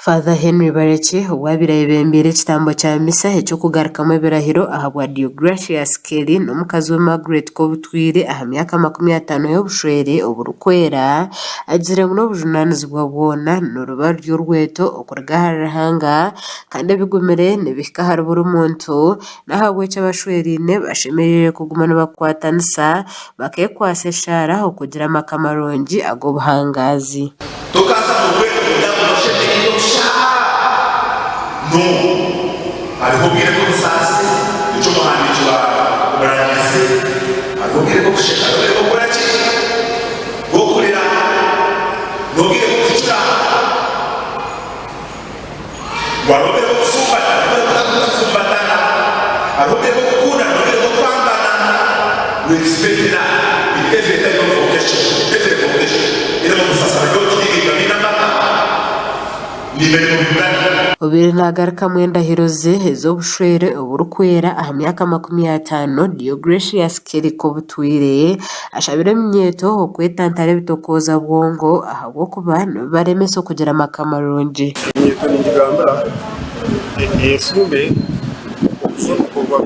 Father Henry Bareke wabirayebembere kitambo cya misa cyo kugarukamo ibirahiro ahabwa Deogratius Kelly n'umukazi we Margaret Kobutwire aha myaka 50 y'obushwere oburukwera agire ngo n'obujunanizi bwabona n'uruba ry'urweto okurgaharahanga kandi bigumire nebika hari buri muntu nahabwe cy'abashwerine bashemereye kugumana bakwatanisa bakekwase shara okugira amakamarongi ago buhangazi tokaza mu rweto no ariho bwire ko musase icyo muhandiki wa uburangizi ariho bwire ko gusheka dore ko gukora ki gukurira no bwire ko kucura warobere ko gusubata no gusumbatana ariho bwire ko gukunda no bwire ko kwambana wexpectina in every type of vocation ira mu musasa ryo kigiga binamata obere nagaruka mwenda hiroze z'obushwere oburukwera aha myaka 50 Deogratius Kelly Kobutwire ashabire mnyeto okwetantare bitokoza bwongo ahabwo kuba baremeso kugira amakamarongi mnyeto ndigambira yesumbe okusobwa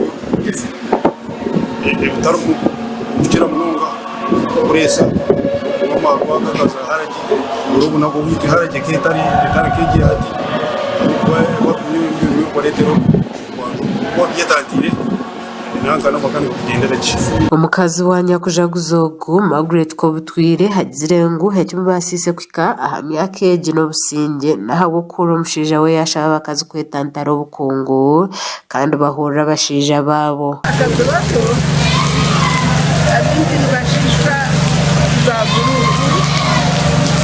ebitaro kugira munonga kuresa wakaza haraji urubu nako wiki haraji ketari keje hati omukazi wa nyakujaguzogu Margaret Kobutwire hagire ngo hekimo basise kwika aha myaka egi n'obusinge nahabwo kuro omushaija we yashaba abakazi kwetantara obukungu kandi bahurira abashaija babo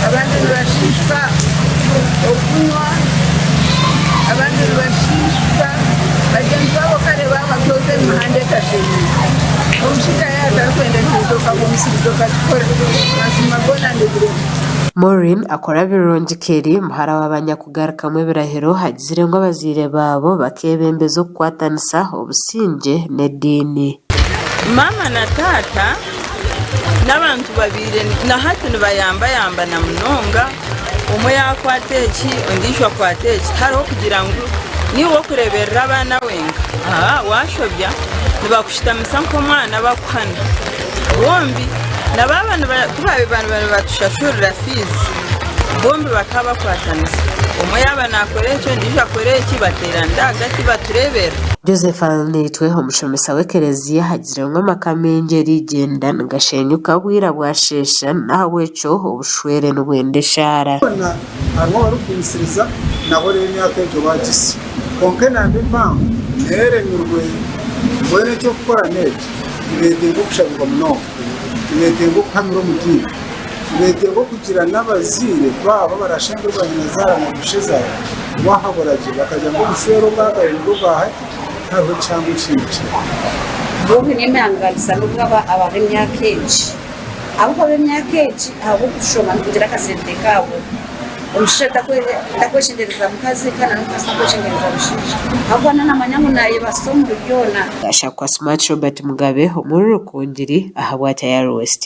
abandi bashishwa okunywa abandi bashishwa bagenzi babo kare babakoze muhande kashenyi omushika yatakwenda kutoka kumusitoka kora nasima bona ndegire Maureen akora birungi Kelly muhara w'abanyakugarukamwe ibirahiro hagire ngo abazire babo bakebembezo kwatanisa obusinge n'edini mama na tata n'abantu babire na hati nibayamba na munonga umwe yakwateki undishwa kwateki hariho kugira ngo niwo kureberera abana wenga washobya nibakushitamisa nk'omwana bakuhana bombi nababana kubabe bana batushashurira fizi bombi bakaba kwatanisa umwe yaba nakorecho ndishwa koreki batera ndagati baturebera Joseph Nitwe umushomesa w'Ekereziya hagire ngo amakamenge rigenda ngashenyuka bwira bwashesha nawe cyo ubushwere n'ubwende shara harimo barukumisiriza nabo rero n'akenjo bagisi konke nambe mpamvu nerenyurwe mbone cyo gukora neza ibete ngo kushabirwa muno ibete ngo kamiro mutini ibete ngo kugira n'abazire baba barashangerwa nyazara mu gusheza wahaboraje bakajya ngo bushwero bwagaye ngo bahe hariho cyangwa ikintu bombi n'imyangalisa nubwo abemyakeji abo bemyakeji abo gushoma kugira akasente kabo umushita takweshendereza mukazi kana ntakweshendereza mushije abana n'amanyangu naye basomu ryona gashakwa Smart Robert Mugabe muri Rukungiri aha bwa Tayari West